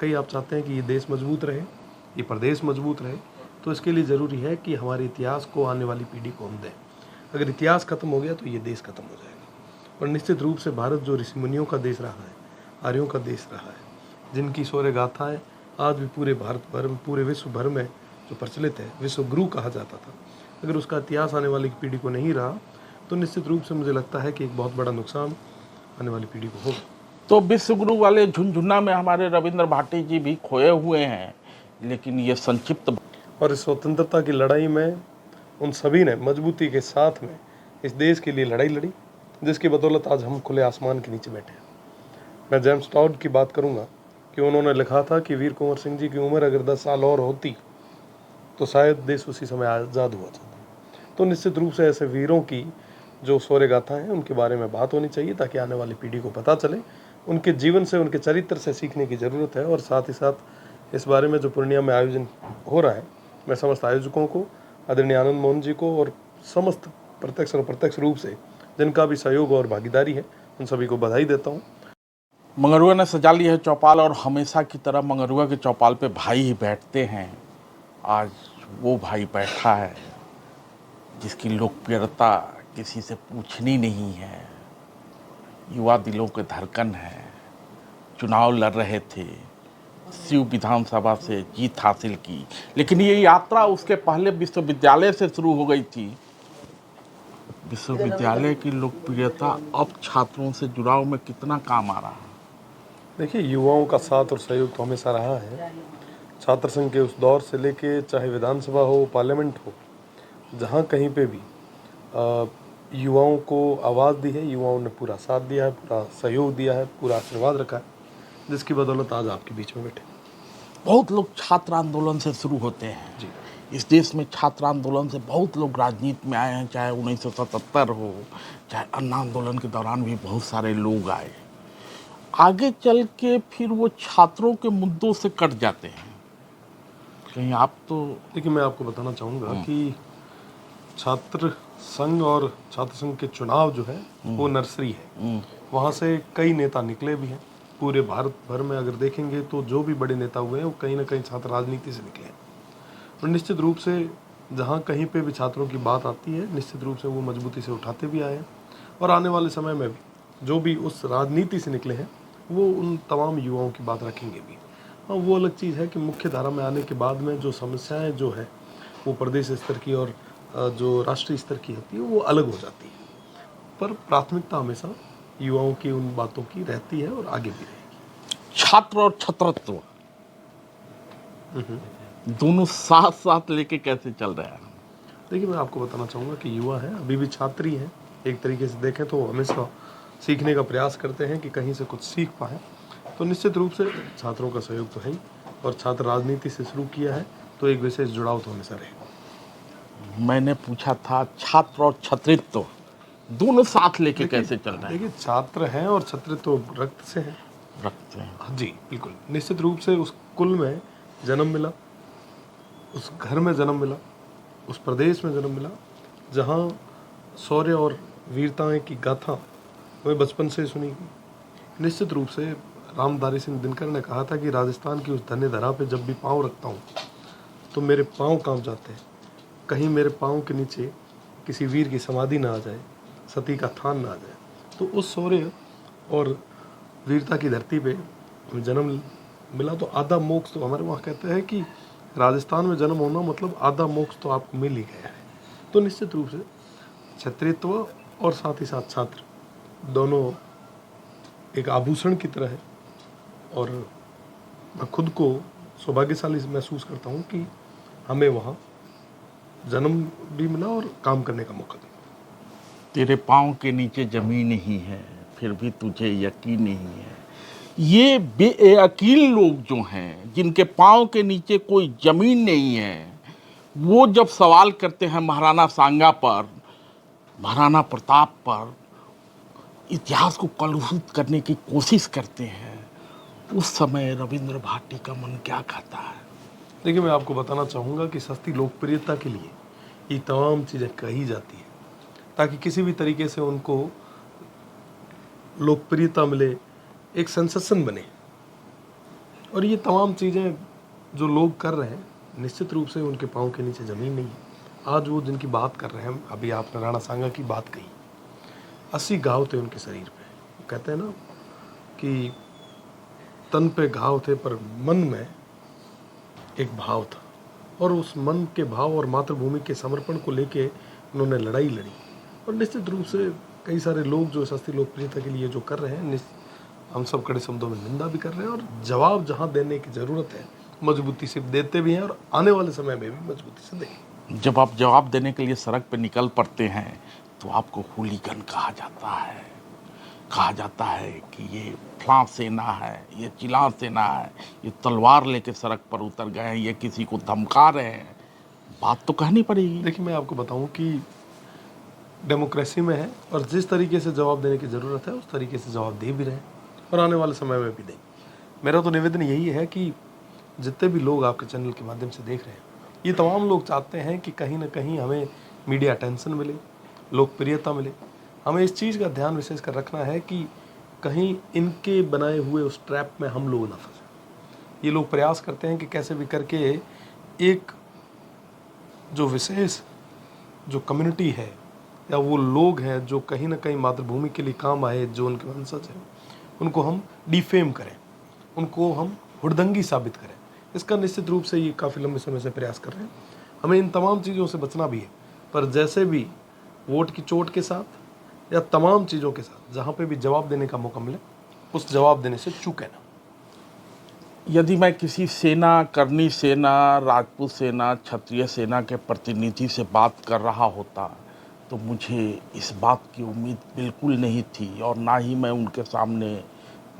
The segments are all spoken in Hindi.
वाकई आप चाहते हैं कि ये देश मजबूत रहे, ये प्रदेश मजबूत रहे, तो इसके लिए ज़रूरी है कि हमारे इतिहास को आने वाली पीढ़ी को हम दें। अगर इतिहास खत्म हो गया तो ये देश खत्म हो जाएगा। और निश्चित रूप से भारत जो ऋषि मुनियों का देश रहा है, आर्यों का देश रहा है, जिनकी शौर्य गाथाएँ आज भी पूरे भारत भर में, पूरे विश्व भर में जो प्रचलित है, विश्व गुरु कहा जाता था, अगर उसका इतिहास आने वाली पीढ़ी को नहीं रहा तो निश्चित रूप से मुझे लगता है कि एक बहुत बड़ा नुकसान आने वाली पीढ़ी को होगा। तो विश्व गुरु वाले झुनझुना में हमारे रविंद्र भाटी जी भी खोए हुए हैं, लेकिन ये संक्षिप्त और इस स्वतंत्रता की लड़ाई में उन सभी ने मजबूती के साथ में इस देश के लिए लड़ाई लड़ी, जिसकी बदौलत आज हम खुले आसमान के नीचे बैठे हैं। मैं जेम्स टॉड की बात करूंगा कि उन्होंने लिखा था कि वीर कुंवर सिंह जी की उम्र अगर 10 साल और होती तो शायद देश उसी समय आज़ाद हुआ जाता। तो निश्चित रूप से ऐसे वीरों की जो शौर्य गाथा हैं उनके बारे में बात होनी चाहिए, ताकि आने वाली पीढ़ी को पता चले। उनके जीवन से, उनके चरित्र से सीखने की ज़रूरत है। और साथ ही साथ इस बारे में जो पूर्णिया में आयोजन हो रहा है, मैं समस्त आयोजकों को, आदरणीय आनंद मोहन जी को और समस्त प्रत्यक्ष और अप्रत्यक्ष रूप से जिनका भी सहयोग और भागीदारी है, उन सभी को बधाई देता हूँ। मंगरुआ ने सजा ली है चौपाल, और हमेशा की तरह मंगरुआ के चौपाल पे भाई ही बैठते हैं। आज वो भाई बैठा है जिसकी लोकप्रियता किसी से पूछनी नहीं है, युवा दिलों के धड़कन है। चुनाव लड़ रहे थे, शिव विधानसभा से जीत हासिल की, लेकिन ये यात्रा उसके पहले विश्वविद्यालय से शुरू हो गई थी। विश्वविद्यालय की लोकप्रियता अब छात्रों से जुड़ाव में कितना काम आ रहा है। देखिए, युवाओं का साथ और सहयोग तो हमेशा रहा है। छात्र संघ के उस दौर से लेके चाहे विधानसभा हो, पार्लियामेंट हो, जहाँ कहीं पे भी युवाओं को आवाज़ दी है, युवाओं ने पूरा साथ दिया है, पूरा सहयोग दिया है, पूरा आशीर्वाद रखा है, जिसकी बदौलत आज आपके बीच में बैठे। बहुत लोग छात्र आंदोलन से शुरू होते हैं जी। इस देश में। छात्र आंदोलन से बहुत लोग राजनीति में आए हैं, चाहे 1977 हो, चाहे अन्ना आंदोलन के दौरान भी बहुत सारे लोग आए। आगे चल के फिर वो छात्रों के मुद्दों से कट जाते हैं। कहीं आप तो देखिए, मैं आपको बताना चाहूँगा कि छात्र संघ और छात्र संघ के चुनाव जो है वो नर्सरी है। वहाँ से कई नेता निकले भी हैं। पूरे भारत भर में अगर देखेंगे तो जो भी बड़े नेता हुए हैं वो कहीं ना कहीं छात्र राजनीति से निकले हैं। और निश्चित रूप से जहाँ कहीं पे भी छात्रों की बात आती है, निश्चित रूप से वो मजबूती से उठाते भी आए हैं। और आने वाले समय में भी जो भी उस राजनीति से निकले हैं वो उन तमाम युवाओं की बात रखेंगे भी। हाँ, वो अलग चीज़ है कि मुख्य धारा में आने के बाद में जो समस्याएं जो है वो प्रदेश स्तर की और जो राष्ट्रीय स्तर की होती है वो अलग हो जाती है, पर प्राथमिकता हमेशा युवाओं की उन बातों की रहती है और आगे भी रहेगी। छात्र और छात्रत्व दोनों साथ साथ लेके कैसे चल रहे हैं? देखिए, मैं आपको बताना चाहूँगा कि युवा हैं, अभी भी छात्र ही हैं। एक तरीके से देखें तो हमेशा सीखने का प्रयास करते हैं कि कहीं से कुछ सीख पाएँ। तो निश्चित रूप से छात्रों का सहयोग तो है ही, और छात्र राजनीति से शुरू किया है तो एक विशेष जुड़ाव तो हमेशा रहेगा। मैंने पूछा था छात्र और छात्रित्व दोनों साथ लेके कैसे चल रहे हैं? देखिए, छात्र हैं और छात्रित्व रक्त से है, रखते हैं। हाँ जी, बिल्कुल। निश्चित रूप से उस कुल में जन्म मिला, उस घर में जन्म मिला, उस प्रदेश में जन्म मिला जहाँ शौर्य और वीरताएं की गाथा हमें बचपन से सुनी गई। निश्चित रूप से रामधारी सिंह दिनकर ने कहा था कि राजस्थान की उस धन्य धरा पे जब भी पाँव रखता हूँ तो मेरे पाँव कांप जाते हैं। कहीं मेरे पाँव के नीचे किसी वीर की समाधि ना आ जाए, सती का थान ना आ जाए। तो उस शौर्य और वीरता की धरती पे जन्म मिला तो आधा मोक्ष तो हमारे वहाँ कहते हैं कि राजस्थान में जन्म होना मतलब आधा मोक्ष तो आपको मिल ही गया है। तो निश्चित रूप से छात्रित्व और साथ ही साथ छात्र दोनों एक आभूषण की तरह है। और मैं खुद को सौभाग्यशाली महसूस करता हूँ कि हमें वहाँ जन्म भी मिला और काम करने का मौका दिया। तेरे पाँव के नीचे जमीन ही है, फिर भी तुझे यकीन नहीं है। ये बेअकील लोग जो हैं, जिनके पाँव के नीचे कोई जमीन नहीं है, वो जब सवाल करते हैं महाराणा सांगा पर, महाराणा प्रताप पर, इतिहास को कलुषित करने की कोशिश करते हैं, उस समय रविंद्र भाटी का मन क्या कहता है? देखिए, मैं आपको बताना चाहूँगा कि सस्ती लोकप्रियता के लिए ये तमाम चीज़ें कही जाती हैं ताकि किसी भी तरीके से उनको लोकप्रियता मिले, एक सेंसेशन बने। और ये तमाम चीज़ें जो लोग कर रहे हैं, निश्चित रूप से उनके पाँव के नीचे ज़मीन नहीं है। आज वो जिनकी बात कर रहे हैं, अभी आपने राणा सांगा की बात कही, 80 घाव थे उनके शरीर पे। वो कहते हैं ना कि तन पे घाव थे पर मन में एक भाव था, और उस मन के भाव और मातृभूमि के समर्पण को लेके उन्होंने लड़ाई लड़ी। और निश्चित रूप से कई सारे लोग जो सस्ती लोकप्रियता के लिए जो कर रहे हैं, हम सब कड़े शब्दों में निंदा भी कर रहे हैं, और जवाब जहां देने की ज़रूरत है मजबूती से देते भी हैं, और आने वाले समय में भी मजबूती से देंगे। जब आप जवाब देने के लिए सड़क पर निकल पड़ते हैं तो आपको हूलीगन कहा जाता है कि ये फलां सेना है, ये चिलां सेना है, ये तलवार लेके सड़क पर उतर गए हैं, ये किसी को धमका रहे हैं। बात तो कहनी पड़ेगी। देखिए, मैं आपको बताऊं कि डेमोक्रेसी में है, और जिस तरीके से जवाब देने की ज़रूरत है उस तरीके से जवाब दे भी रहे हैं, और आने वाले समय में भी देंगे। मेरा तो निवेदन यही है कि जितने भी लोग आपके चैनल के माध्यम से देख रहे हैं, ये तमाम लोग चाहते हैं कि कहीं ना कहीं हमें मीडिया अटेंशन मिले, लोकप्रियता मिले। हमें इस चीज़ का ध्यान विशेष कर रखना है कि कहीं इनके बनाए हुए उस ट्रैप में हम लोग ना फंसे। ये लोग प्रयास करते हैं कि कैसे भी करके एक जो विशेष जो कम्युनिटी है या वो लोग हैं जो कहीं ना कहीं मातृभूमि के लिए काम आए, जो उनके वंशज हैं, उनको हम डिफेम करें, उनको हम हुड़दंगी साबित करें। इसका निश्चित रूप से ये काफ़ी लंबे समय से प्रयास कर रहे हैं। हमें इन तमाम चीज़ों से बचना भी है, पर जैसे भी वोट की चोट के साथ या तमाम चीज़ों के साथ जहाँ पे भी जवाब देने का मौका मिले, उस जवाब देने से चूके ना। यदि मैं किसी सेना, करनी सेना, राजपूत सेना, क्षत्रिय सेना के प्रतिनिधि से बात कर रहा होता तो मुझे इस बात की उम्मीद बिल्कुल नहीं थी, और ना ही मैं उनके सामने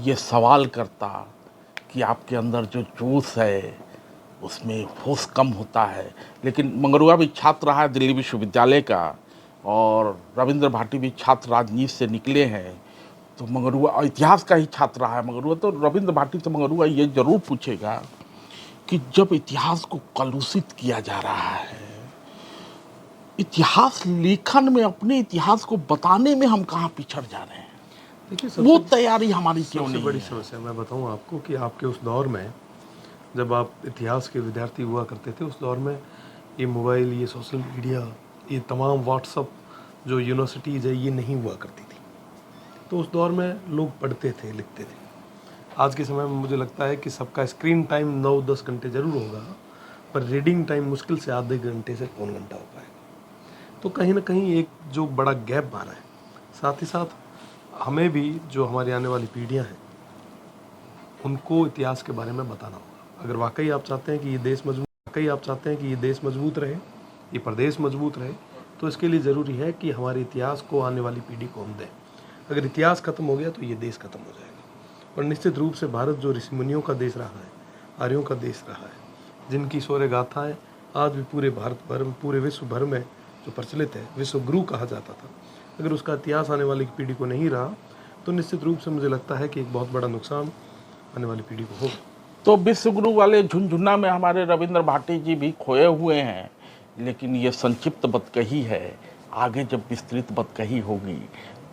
ये सवाल करता कि आपके अंदर जो जोश है उसमें होश कम होता है। लेकिन मंगरुआ भी छात्र रहा है दिल्ली विश्वविद्यालय का, और रविंद्र भाटी भी छात्र राजनीति से निकले हैं, तो मंगरुआ इतिहास का ही छात्र रहा है मंगरुआ। तो रविंद्र भाटी से मंगरुआ ये जरूर पूछेगा कि जब इतिहास को कलुषित किया जा रहा है, इतिहास लेखन में, अपने इतिहास को बताने में हम कहाँ पिछड़ जा रहे हैं? देखिए, वो तैयारी हमारी क्यों सबसे नहीं बड़ी है? समस्या मैं बताऊं आपको कि आपके उस दौर में जब आप इतिहास के विद्यार्थी हुआ करते थे, उस दौर में ये मोबाइल, ये सोशल मीडिया, ये तमाम व्हाट्सअप जो यूनिवर्सिटीज़ है, ये नहीं हुआ करती थी। तो उस दौर में लोग पढ़ते थे, लिखते थे। आज के समय में मुझे लगता है कि सबका स्क्रीन टाइम 9-10 घंटे ज़रूर होगा, पर रीडिंग टाइम मुश्किल से आधे घंटे से पौन घंटा हो पाएगा। तो कहीं ना कहीं एक जो बड़ा गैप आ रहा है। साथ ही साथ हमें भी, जो हमारी आने वाली पीढ़ियां हैं, उनको इतिहास के बारे में बताना होगा। अगर वाकई आप चाहते हैं कि ये देश मजबूत रहे, ये प्रदेश मजबूत रहे, तो इसके लिए ज़रूरी है कि हमारे इतिहास को आने वाली पीढ़ी को हम दें। अगर इतिहास खत्म हो गया तो ये देश खत्म हो जाएगा। और निश्चित रूप से भारत जो ऋषि मुनियों का देश रहा है, आर्यों का देश रहा है, जिनकी शौर्य गाथाएँ आज भी पूरे भारत भर में, पूरे विश्व भर में जो प्रचलित है, विश्व गुरु कहा जाता था, अगर उसका इतिहास आने वाली पीढ़ी को नहीं रहा तो निश्चित रूप से मुझे लगता है कि एक बहुत बड़ा नुकसान आने वाली पीढ़ी को होगा। तो विश्व गुरु वाले झुनझुना में हमारे रविंद्र भाटी जी भी खोए हुए हैं, लेकिन ये संक्षिप्त बतकही है। आगे जब विस्तृत बतकही होगी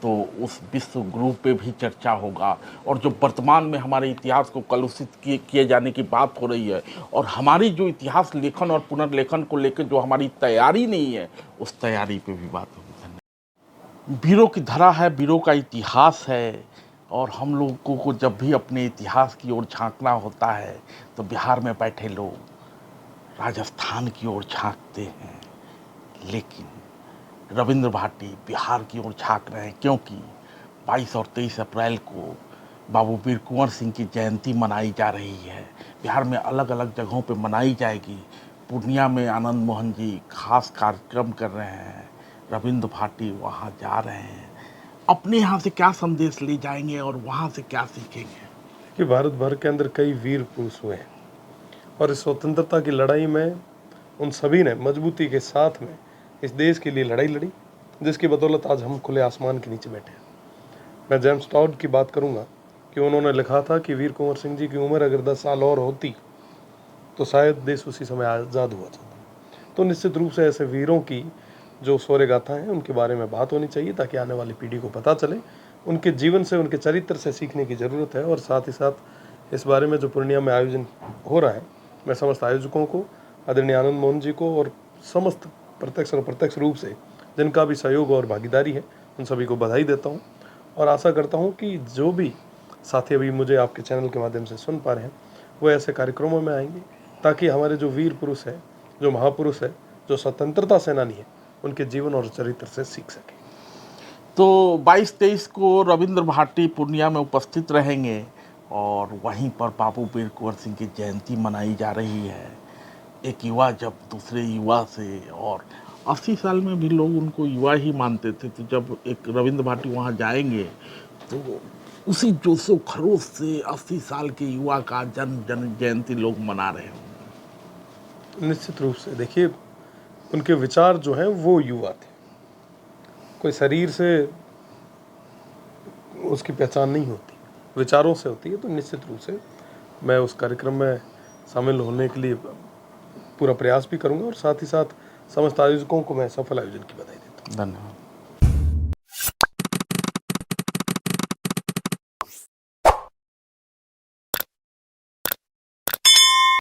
तो उस विश्व गुरु पे भी चर्चा होगा। और जो वर्तमान में हमारे इतिहास को कलुषित किए जाने की बात हो रही है, और हमारी जो इतिहास लेखन और पुनर्लेखन को लेकर जो हमारी तैयारी नहीं है, उस तैयारी पे भी बात होगी। वीरों की धरा है, वीरों का इतिहास है, और हम लोगों को जब भी अपने इतिहास की ओर झांकना होता है तो बिहार में बैठे लोग राजस्थान की ओर झांकते हैं, लेकिन रविंद्र भाटी बिहार की ओर झांक रहे हैं, क्योंकि 22 और 23 अप्रैल को बाबू वीर कुंवर सिंह की जयंती मनाई जा रही है। बिहार में अलग अलग जगहों पे मनाई जाएगी। पूर्णिया में आनंद मोहन जी खास कार्यक्रम कर रहे हैं, रविंद्र भाटी वहाँ जा रहे हैं। अपने यहाँ से क्या संदेश ले जाएंगे और वहाँ से क्या सीखेंगे? कि भारत भर के अंदर कई वीर पुरुष हुए हैं, और इस स्वतंत्रता की लड़ाई में उन सभी ने मजबूती के साथ में इस देश के लिए लड़ाई लड़ी, जिसकी बदौलत आज हम खुले आसमान के नीचे बैठे हैं। मैं जेम्स टॉड की बात करूंगा कि उन्होंने लिखा था कि वीर कुंवर सिंह जी की उम्र अगर 10 साल और होती तो शायद देश उसी समय आज़ाद हुआ जाता। तो निश्चित रूप से ऐसे वीरों की जो शौर्य गाथा हैं, उनके बारे में बात होनी चाहिए, ताकि आने वाली पीढ़ी को पता चले। उनके जीवन से, उनके चरित्र से सीखने की ज़रूरत है, और साथ ही साथ इस बारे में जो पूर्णिया में आयोजन हो रहा है, मैं समस्त आयोजकों को, आदरणीय आनंद मोहन जी को और समस्त प्रत्यक्ष और अप्रत्यक्ष रूप से जिनका भी सहयोग और भागीदारी है, उन सभी को बधाई देता हूँ और आशा करता हूँ कि जो भी साथी अभी मुझे आपके चैनल के माध्यम से सुन पा रहे हैं वो ऐसे कार्यक्रमों में आएंगे ताकि हमारे जो वीर पुरुष है, जो महापुरुष है, जो स्वतंत्रता सेनानी है, उनके जीवन और चरित्र से सीख सके। तो 22-23 को रविंद्र भाटी पूर्णिया में उपस्थित रहेंगे और वहीं पर बाबू वीर कुंवर सिंह की जयंती मनाई जा रही है। एक युवा जब दूसरे युवा से, और 80 साल में भी लोग उनको युवा ही मानते थे, तो जब एक रविंद्र भाटी वहाँ जाएंगे तो उसी जोशो खरोश से 80 साल के युवा का जन्म जयंती लोग मना रहे होंगे। निश्चित रूप से देखिए, उनके विचार जो हैं वो युवा थे, कोई शरीर से उसकी पहचान नहीं होती, विचारों से होती है। तो निश्चित रूप से मैं उस कार्यक्रम में शामिल होने के लिए पूरा प्रयास भी करूंगा और साथ ही साथ समस्त आयोजकों को मैं सफल आयोजन की बधाई देता हूँ। धन्यवाद।